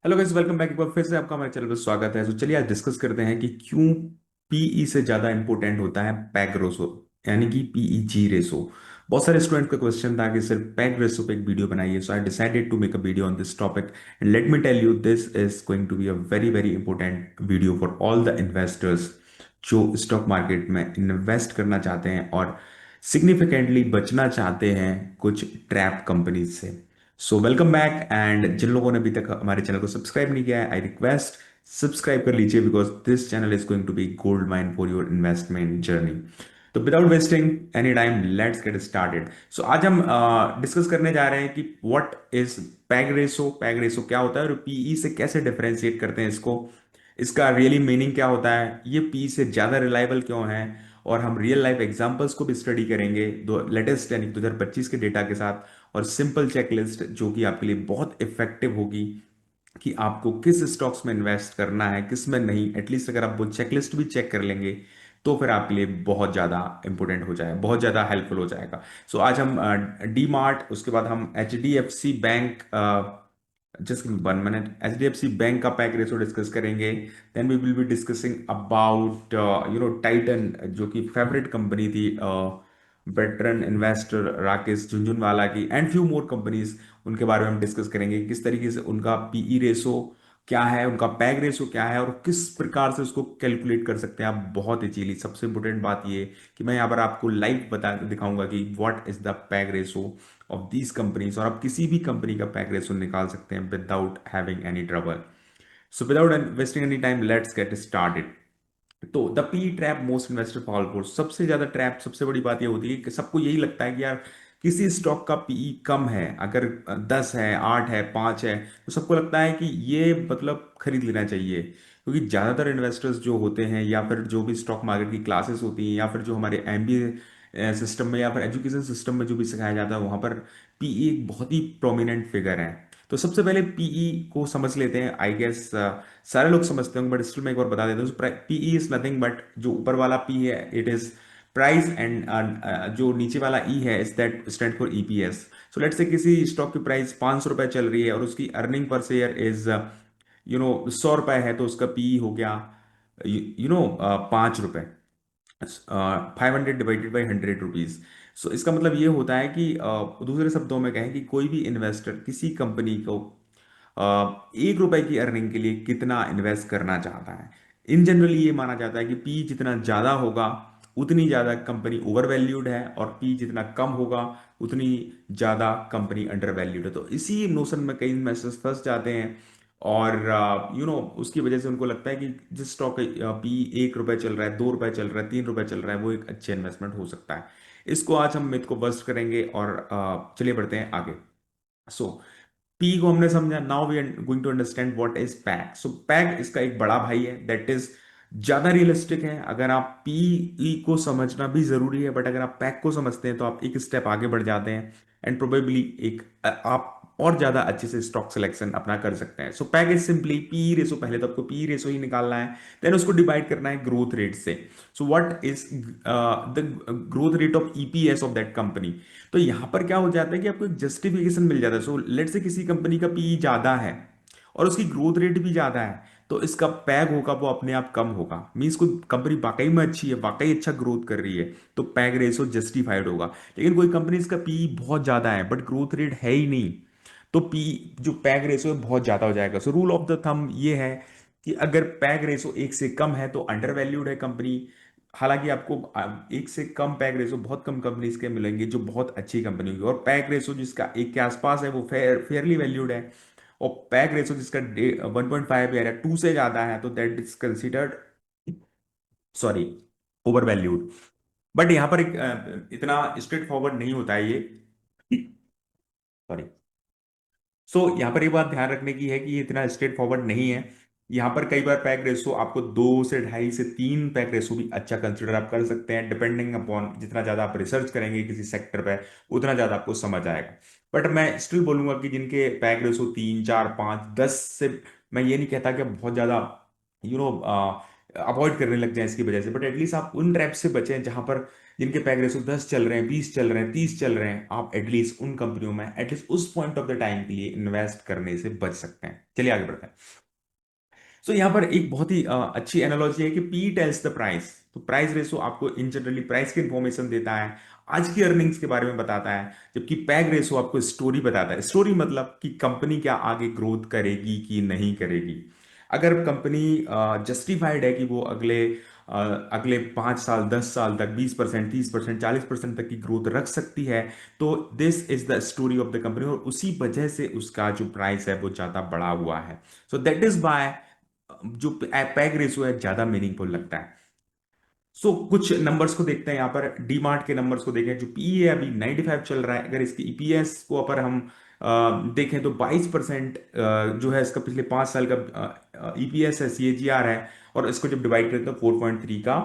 Hello guys, welcome back. एक बार फिर से आपका हमारे चैनल पर स्वागत है। तो चलिए आज डिस्कस करते हैं कि क्यों पीई से ज्यादा इंपॉर्टेंट होता है पैग रेशो, यानी कि पीईजी रेशो। बहुत सारे स्टूडेंट का क्वेश्चन था कि सर पैग रेशो पे एक वीडियो बनाइए, so I decided to make a video on this topic and let me tell you this is going to be a very very important video for all the investors जो stock market में invest करना चाहते हैं और significantly बचना चाहते हैं कुछ ट्रैप कंपनीज से। सो वेलकम बैक, एंड जिन लोगों ने अभी तक हमारे चैनल को सब्सक्राइब नहीं किया है, आई रिक्वेस्ट सब्सक्राइब कर लीजिए because this channel is going to be gold mine for your investment journey. तो without wasting any time let's get started. So आज हम डिस्कस करने जा रहे हैं कि what is PEG ratio, PEG ratio क्या होता है और पीई से कैसे डिफरेंशिएट करते हैं इसको, इसका रियली मीनिंग क्या होता है, ये पी से ज्यादा रिलायबल क्यों है, और हम रियल लाइफ एग्जांपल्स को भी स्टडी करेंगे दो लेटेस्ट यानी 2025 के डेटा के साथ, और सिंपल चेकलिस्ट जो कि आपके लिए बहुत इफेक्टिव होगी कि आपको किस स्टॉक्स में इन्वेस्ट करना है किस में नहीं। एटलीस्ट अगर आप वो चेकलिस्ट भी चेक कर लेंगे तो फिर आपके लिए बहुत ज़्यादा इंपॉर्टेंट हो जाएगा, बहुत ज़्यादा हेल्पफुल हो जाएगा। सो आज हम डी मार्ट, उसके बाद हम H D F C bank, just 1 minute, H D F C bank का पैक रेशो डिस्कस करेंगे। Then we will be discussing about Titan, जो कि फेवरेट कंपनी थी वेटरन इन्वेस्टर राकेश झुंझुनवाला की, एंड फ्यू मोर कंपनीज। उनके बारे में हम डिस्कस करेंगे किस तरीके से उनका पीई रेशो क्या है, उनका पैग रेशो क्या है और किस प्रकार से उसको कैलकुलेट कर सकते हैं आप बहुत इजीली। सबसे इंपॉर्टेंट बात ये कि मैं यहाँ पर आपको लाइव बता दिखाऊंगा कि what is the peg ratio of these companies, और आप किसी भी कंपनी का पैग रेशो निकाल सकते हैं without having any trouble. So without wasting any time let's get started. तो the P trap most investor fall for, सबसे ज्यादा ट्रैप, सबसे बड़ी बात ये होती है कि सबको यही लगता है कि यार किसी स्टॉक का पीई कम है, अगर 10 है, 8 है, 5 है, तो सबको लगता है कि ये मतलब खरीद लेना चाहिए। क्योंकि ज्यादातर इन्वेस्टर्स जो होते हैं या फिर जो भी स्टॉक मार्केट की क्लासेस होती हैं या फिर जो हमारे एमबीए सिस्टम में या फिर एजुकेशन सिस्टम में जो भी सिखाया जाता है वहां पर पीई एक बहुत ही प्रोमिनेंट फिगर है। तो सबसे पहले पीई को समझ लेते हैं। आई गेस सारे लोग समझते होंगे बट स्टिल मैं एक बार बता देता हूँ। पीई इज नथिंग बट जो ऊपर वाला पी है इट इज प्राइस, एंड जो नीचे वाला ई है is that stand for EPS. So let's say किसी स्टॉक की प्राइस 500 रुपए चल रही है और उसकी अर्निंग पर शेयर इज 100 रुपए है, तो उसका पीई हो गया 5 रुपए। 500 डिवाइडेड बाई 100 रुपीज। सो इसका मतलब ये होता है कि दूसरे शब्दों में कहें कि कोई भी इन्वेस्टर किसी कंपनी को 1 रुपए की अर्निंग के लिए कितना इन्वेस्ट करना चाहता है। इन जनरली ये माना जाता है कि पी जितना ज्यादा होगा उतनी ज्यादा कंपनी ओवर वैल्यूड है, और पी जितना कम होगा उतनी ज्यादा कंपनी अंडर वैल्यूड है। तो इसी नोशन में कई इन्वेस्टर्स फंस जाते हैं, और उसकी वजह से उनको लगता है कि जिस स्टॉक का पी 1 रुपए चल रहा है, 2 रुपए चल रहा है, 3 रुपए चल रहा है, वो एक अच्छे इन्वेस्टमेंट हो सकता है। इसको आज हम मिथ को बस्ट करेंगे और चलिए बढ़ते हैं आगे। सो पी को हमने समझा, now we are going to understand what is PEG. So PEG इसका एक बड़ा भाई है, दैट इज ज्यादा रियलिस्टिक है। अगर आप पी को समझना भी जरूरी है बट अगर आप पैग को समझते हैं तो आप एक स्टेप आगे बढ़ जाते हैं, एंड प्रोबेबली एक आप और ज्यादा अच्छे से स्टॉक सिलेक्शन अपना कर सकते हैं। So PEG is simply P ratio, पहले तो आपको पी रेशो ही निकालना है, देन उसको डिवाइड करना है ग्रोथ रेट से। So what is the growth rate of EPS of that company. तो यहां पर क्या हो जाता है कि आपको एक जस्टिफिकेशन मिल जाता है। सो लेट से किसी कंपनी का पीई ज्यादा है और उसकी ग्रोथ रेट भी ज्यादा है, तो इसका पैग होगा वो अपने आप कम होगा। मीन्स को कंपनी वाकई में अच्छी है, वाकई अच्छा ग्रोथ कर रही है, तो पैग रेशो जस्टिफाइड होगा। लेकिन कोई कंपनी इसका पीई बहुत ज्यादा है बट ग्रोथ रेट है ही नहीं, तो पी जो पैग रेशो है बहुत ज्यादा हो जाएगा। So rule of the thumb ये है कि अगर पैग रेशो 1 से कम है तो अंडर वैल्यूड है कंपनी। हालांकि आपको एक से कम पैग रेशो बहुत कम कंपनीज के मिलेंगे जो बहुत अच्छी कंपनी होगी, और पैग रेशो जिसका 1 के आसपास है वो फेयरली वैल्यूड है, और पैग रेशो जिसका 1.5 या 2 से ज्यादा है तो that is considered, sorry, over valued. But यहां पर एक इतना स्ट्रेट फॉरवर्ड नहीं होता है ये, सॉरी। सो यहाँ पर ये बात ध्यान रखने की है कि ये इतना स्ट्रेट फॉरवर्ड नहीं है। यहाँ पर कई बार पैक रेशो आपको 2 से 2.5 से 3 पैक रेशो भी अच्छा कंसिडर आप कर सकते हैं, डिपेंडिंग अपॉन जितना ज्यादा आप रिसर्च करेंगे किसी सेक्टर पे उतना ज्यादा आपको समझ आएगा। बट मैं स्टिल बोलूंगा कि जिनके पैक रेशो 3, 4, 5, 10 से, मैं ये नहीं कहता कि बहुत ज्यादा यू नो अवॉइड करने लग जाए इसकी वजह से, बट एटलीस्ट आप उन ट्रैप से बचें जहां पर जिनके पैग रेशो 10 चल रहे हैं, 20 चल रहे हैं, 30 चल रहे हैं, आप एटलीस्ट उन कंपनियों में एटलीस्ट उस पॉइंट ऑफ द टाइम के लिए इन्वेस्ट करने से बच सकते हैं। चलिए आगे बढ़ते हैं। सो यहाँ पर एक बहुत ही अच्छी एनालॉजी है कि पी टेल्स द प्राइस। तो प्राइस रेशो आपको इन जनरली प्राइस की इंफॉर्मेशन देता है, आज की अर्निंग्स के बारे में बताता है, जबकि पैग रेशो आपको स्टोरी बताता है। स्टोरी मतलब कि कंपनी क्या आगे ग्रोथ करेगी कि नहीं करेगी। अगर कंपनी जस्टिफाइड है कि वो अगले 5 साल, 10 साल तक 20%, 30%, 40% तक की ग्रोथ रख सकती है, तो this is the story of the company, और उसी वजह से उसका जो प्राइस है वो ज्यादा बढ़ा हुआ है। सो दैट इज वाई जो पैग रेशियो है ज्यादा मीनिंगफुल लगता है। कुछ नंबर्स को देखते हैं यहाँ पर, डीमार्ट के नंबर्स को देखें। जो पी है अभी 95 चल रहा है। अगर इसकी ईपीएस को अगर हम देखें तो 22% जो है इसका पिछले 5 साल का ईपीएस है, सीएजीआर है। और इसको जब डिवाइड करें तो 4.3 का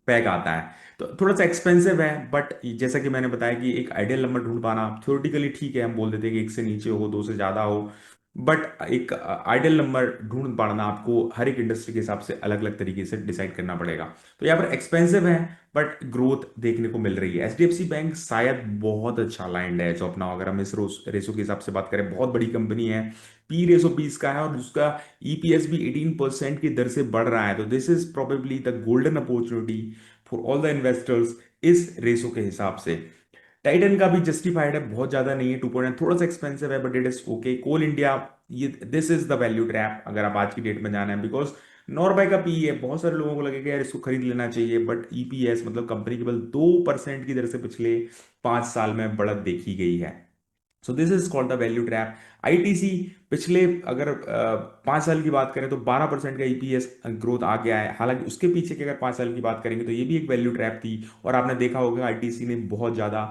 पैग आता है। तो थोड़ा सा एक्सपेंसिव है, बट जैसा कि मैंने बताया कि एक आइडियल नंबर ढूंढ पाना थ्योरेटिकली ठीक है, हम बोल देते हैं कि एक से नीचे हो, दो से ज्यादा हो, बट एक आइडियल नंबर ढूंढ पाना आपको हर एक इंडस्ट्री के हिसाब से अलग अलग तरीके से डिसाइड करना पड़ेगा। तो यहाँ पर एक्सपेंसिव है, बट ग्रोथ देखने को मिल रही है। एचडीएफसी बैंक शायद बहुत अच्छा लाइंड है जो अपना, अगर हम इस रेशो के हिसाब से बात करें, बहुत बड़ी कंपनी है, पी रेशो 20 का है, और उसका ईपीएस भी 18% की दर से बढ़ रहा है। तो this is probably the golden opportunity for all the investors इस रेशो के हिसाब से। टाइटन का भी जस्टिफाइड है, बहुत ज्यादा नहीं है, 2.9, थोड़ा सा एक्सपेंसिव है, but it is okay. Coal India, ये this is the value trap अगर आप आज की डेट में जाना है, बिकॉज नॉर्वे का पी है, बहुत सारे लोगों को लगेगा यार इसको खरीद लेना चाहिए, बट ईपीएस मतलब कंपनी केवल 2% की दर से पिछले 5 साल में बढ़त देखी गई है। So this is called the value trap. ITC पिछले, अगर 5 साल की बात करें तो 12% का ईपीएस ग्रोथ आ गया है। हालांकि उसके पीछे की अगर 5 साल की बात करेंगे तो ये भी एक वैल्यू ट्रैप थी, और आपने देखा होगा आईटीसी ने बहुत ज्यादा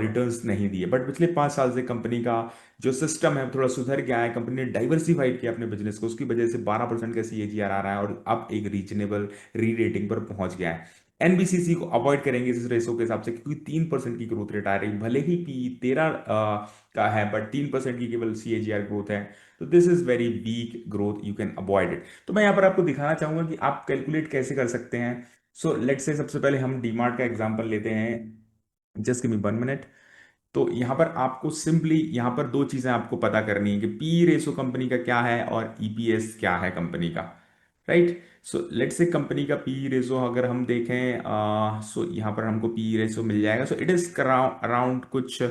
रिटर्न्स नहीं दिए। बट पिछले 5 साल से कंपनी का जो सिस्टम है थोड़ा सुधर गया है, कंपनी ने डाइवर्सिफाइड किया अपने बिजनेस को, उसकी वजह से 12% का सीएजीआर आ रहा है, और अब एक रीजनेबल री रेटिंग पर पहुंच गया है। एनबीसीसी को अवॉइड करेंगे इस रेशो के हिसाब से, क्योंकि 3% की ग्रोथ रेट आ रही है, भले ही पी 13 का है, बट 3% की केवल सीएजीआर ग्रोथ है। तो this is very weak growth, you can avoid it. तो मैं यहाँ पर आपको दिखाना चाहूंगा कि आप कैलकुलेट कैसे कर सकते हैं। सो लेट्स से सबसे पहले हम डीमार्ट का एग्जांपल लेते हैं। Just give me 1 minute. तो यहाँ पर आपको सिंपली यहाँ पर दो चीजें आपको पता करनी है कि पी रेशो कंपनी का क्या है और ईपीएस क्या है कंपनी का, right. So let's say company का पी रेशो अगर हम देखें, सो यहाँ पर हमको पी रेशो मिल जाएगा। सो इट इज अराउंड कुछ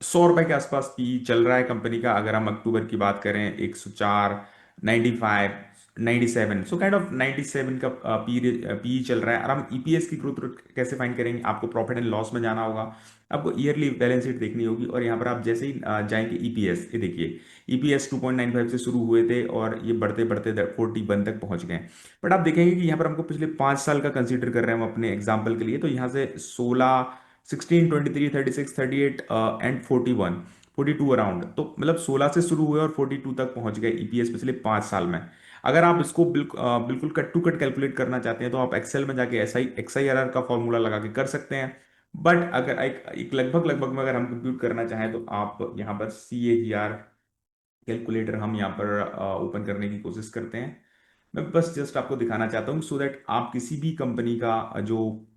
100 रुपए के आसपास पी चल रहा है कंपनी का। अगर हम अक्टूबर की बात करें, 104, 95, 97, सो काइंड ऑफ 97 का पी चल रहा है। और हम ईपीएस की ग्रोथ रेट कैसे फाइंड करेंगे, आपको प्रॉफिट एंड लॉस में जाना होगा, आपको ईयरली बैलेंस शीट देखनी होगी, और यहाँ पर आप जैसे ही जाएंगे ईपीएस, ये देखिए ईपीएस 2.95 से शुरू हुए थे और ये बढ़ते बढ़ते 41 तक पहुंच गए। बट आप देखेंगे कि यहाँ पर हमको पिछले 5 साल का कंसीडर कर रहे हैं हम अपने एग्जाम्पल के लिए। तो यहाँ से 16, 16, 23, 36, 38 एंड 41, 42 अराउंड, तो मतलब 16 से शुरू हुए और 42 तक पहुंच गए ईपीएस पिछले 5 साल में। अगर आप इसको बिल्कुल कट टू कट कैलकुलेट करना चाहते हैं तो आप एक्सेल में जाके एक्सआईआरआर का फॉर्मूला लगा के कर सकते हैं। बट अगर एक लगभग लगभग में अगर हम कंप्यूट करना चाहें तो आप यहाँ पर सीएजीआर कैलकुलेटर हम यहाँ पर ओपन करने की कोशिश करते हैं। मैं बस जस्ट आपको दिखाना चाहता हूँ, सो दैट आप किसी भी कंपनी का जो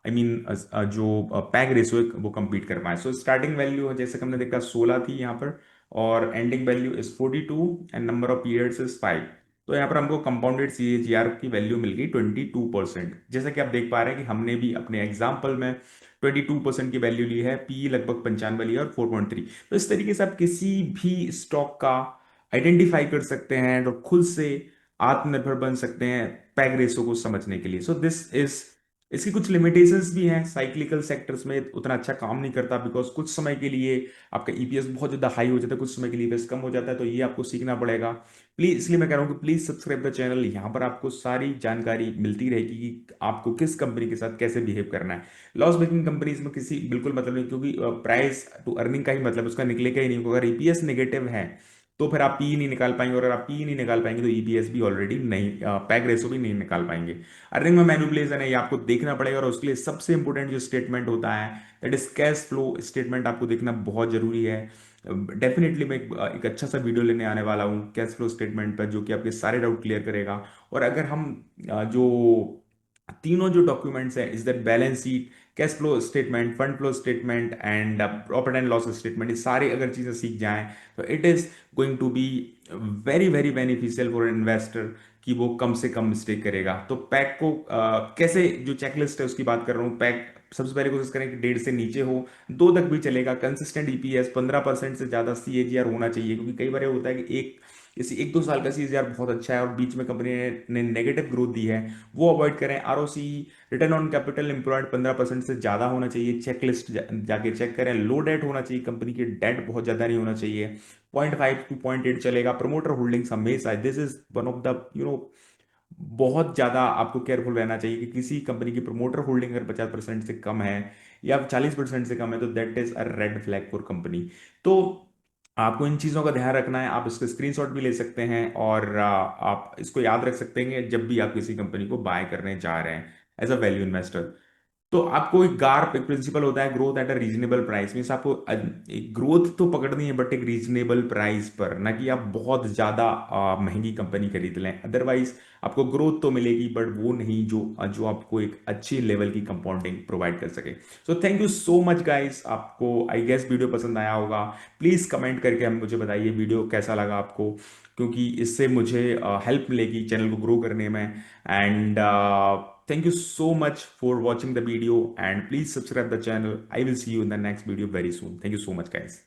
आई मीन जो पैग रेशो है वो कंप्लीट कर पाए। सो स्टार्टिंग वैल्यू जैसे कि हमने देखा 16 थी यहाँ पर, और ending value is 42 and number of periods is 5। तो यहाँ पर हमको कंपाउंडेड सीएजीआर की वैल्यू मिल गई 22%। जैसा कि आप देख पा रहे हैं कि हमने भी अपने एग्जाम्पल में 22% की वैल्यू ली है, पी लगभग 95 लिया और 4.3। तो इस तरीके से आप किसी भी स्टॉक का आइडेंटिफाई कर सकते हैं और खुद से आत्मनिर्भर बन सकते हैं पैग रेशो को समझने के लिए। सो दिस इज, इसकी कुछ लिमिटेशंस भी हैं, साइक्लिकल सेक्टर्स में उतना अच्छा काम नहीं करता, बिकॉज कुछ समय के लिए आपका ईपीएस बहुत ज्यादा हाई हो जाता है, कुछ समय के लिए ईपीएस कम हो जाता है, तो ये आपको सीखना पड़ेगा। प्लीज, इसलिए मैं कह रहा हूँ कि प्लीज सब्सक्राइब द चैनल, यहाँ पर आपको सारी जानकारी मिलती रहेगी कि आपको किस कंपनी के साथ कैसे बिहेव करना है। लॉस मेकिंग कंपनीज में किसी बिल्कुल मतलब नहीं, क्योंकि प्राइस टू अर्निंग का ही मतलब उसका निकलेगा ही नहीं, अगर ईपीएस नेगेटिव है तो फिर आप पी नहीं निकाल पाएंगे, और अगर आप पी नहीं निकाल पाएंगे तो ईपीएस भी ऑलरेडी नहीं, पैग रेशो भी नहीं निकाल पाएंगे। अर्निंग में मैनिपुलेशन है, ये आपको देखना पड़ेगा, और उसके लिए सबसे इंपॉर्टेंट जो स्टेटमेंट होता है that is cash flow statement, आपको देखना बहुत जरूरी है। डेफिनेटली मैं एक अच्छा सा वीडियो लेने आने वाला हूँ कैश फ्लो स्टेटमेंट पर, जो कि आपके सारे डाउट क्लियर करेगा। और अगर हम जो तीनों जो डॉक्यूमेंट्स है is that balance sheet, cash flow statement, fund flow statement and profit and loss statement, ये सारे अगर चीजें सीख जाएं तो it is going to be very very beneficial for investor कि वो कम से कम मिस्टेक करेगा। तो पैक को कैसे, जो चेकलिस्ट है उसकी बात कर रहा हूँ। पैक सबसे पहले कोशिश करें कि 1.5 से नीचे हो, 2 तक भी चलेगा। कंसिस्टेंट ईपीएस 15% से ज्यादा सीएजीआर होना चाहिए, क्योंकि कई बार ये होता है कि एक जैसे 1-2 साल का सीएजीआर बहुत अच्छा है और बीच में कंपनी ने नेगेटिव ग्रोथ दी है, वो अवॉइड करें। ROC, return on capital employed 15% से ज्यादा होना चाहिए। चेकलिस्ट जाके चेक करें। लो डेट होना चाहिए, कंपनी की डेट बहुत ज्यादा नहीं होना चाहिए। 0.5 to 0.8 चलेगा। प्रमोटर होल्डिंग्स हमेशा, this is one of the बहुत ज्यादा आपको केयरफुल रहना चाहिए कि किसी कंपनी की प्रमोटर होल्डिंग अगर 50% से कम है या 40% से कम है तो that is a red flag for company. तो आपको इन चीजों का ध्यान रखना है। आप इसके स्क्रीनशॉट भी ले सकते हैं और आप इसको याद रख सकते हैं जब भी आप किसी कंपनी को बाय करने जा रहे हैं एज अ वैल्यू इन्वेस्टर। तो आपको एक गार्प, एक प्रिंसिपल होता है, growth at a reasonable price. Means आपको एक ग्रोथ तो पकड़नी है बट एक रीजनेबल प्राइस पर, ना कि आप बहुत ज्यादा महंगी कंपनी खरीद लें। अदरवाइज आपको ग्रोथ तो मिलेगी बट वो नहीं जो जो आपको एक अच्छी लेवल की कंपाउंडिंग प्रोवाइड कर सके। So thank you so much guys. आपको आई गेस वीडियो पसंद आया होगा। प्लीज कमेंट करके हम मुझे बताइए वीडियो कैसा लगा आपको, क्योंकि इससे मुझे हेल्प मिलेगी चैनल को ग्रो करने में। And thank you so much for watching the video and please subscribe the channel. I will see you in the next video very soon. Thank you so much guys.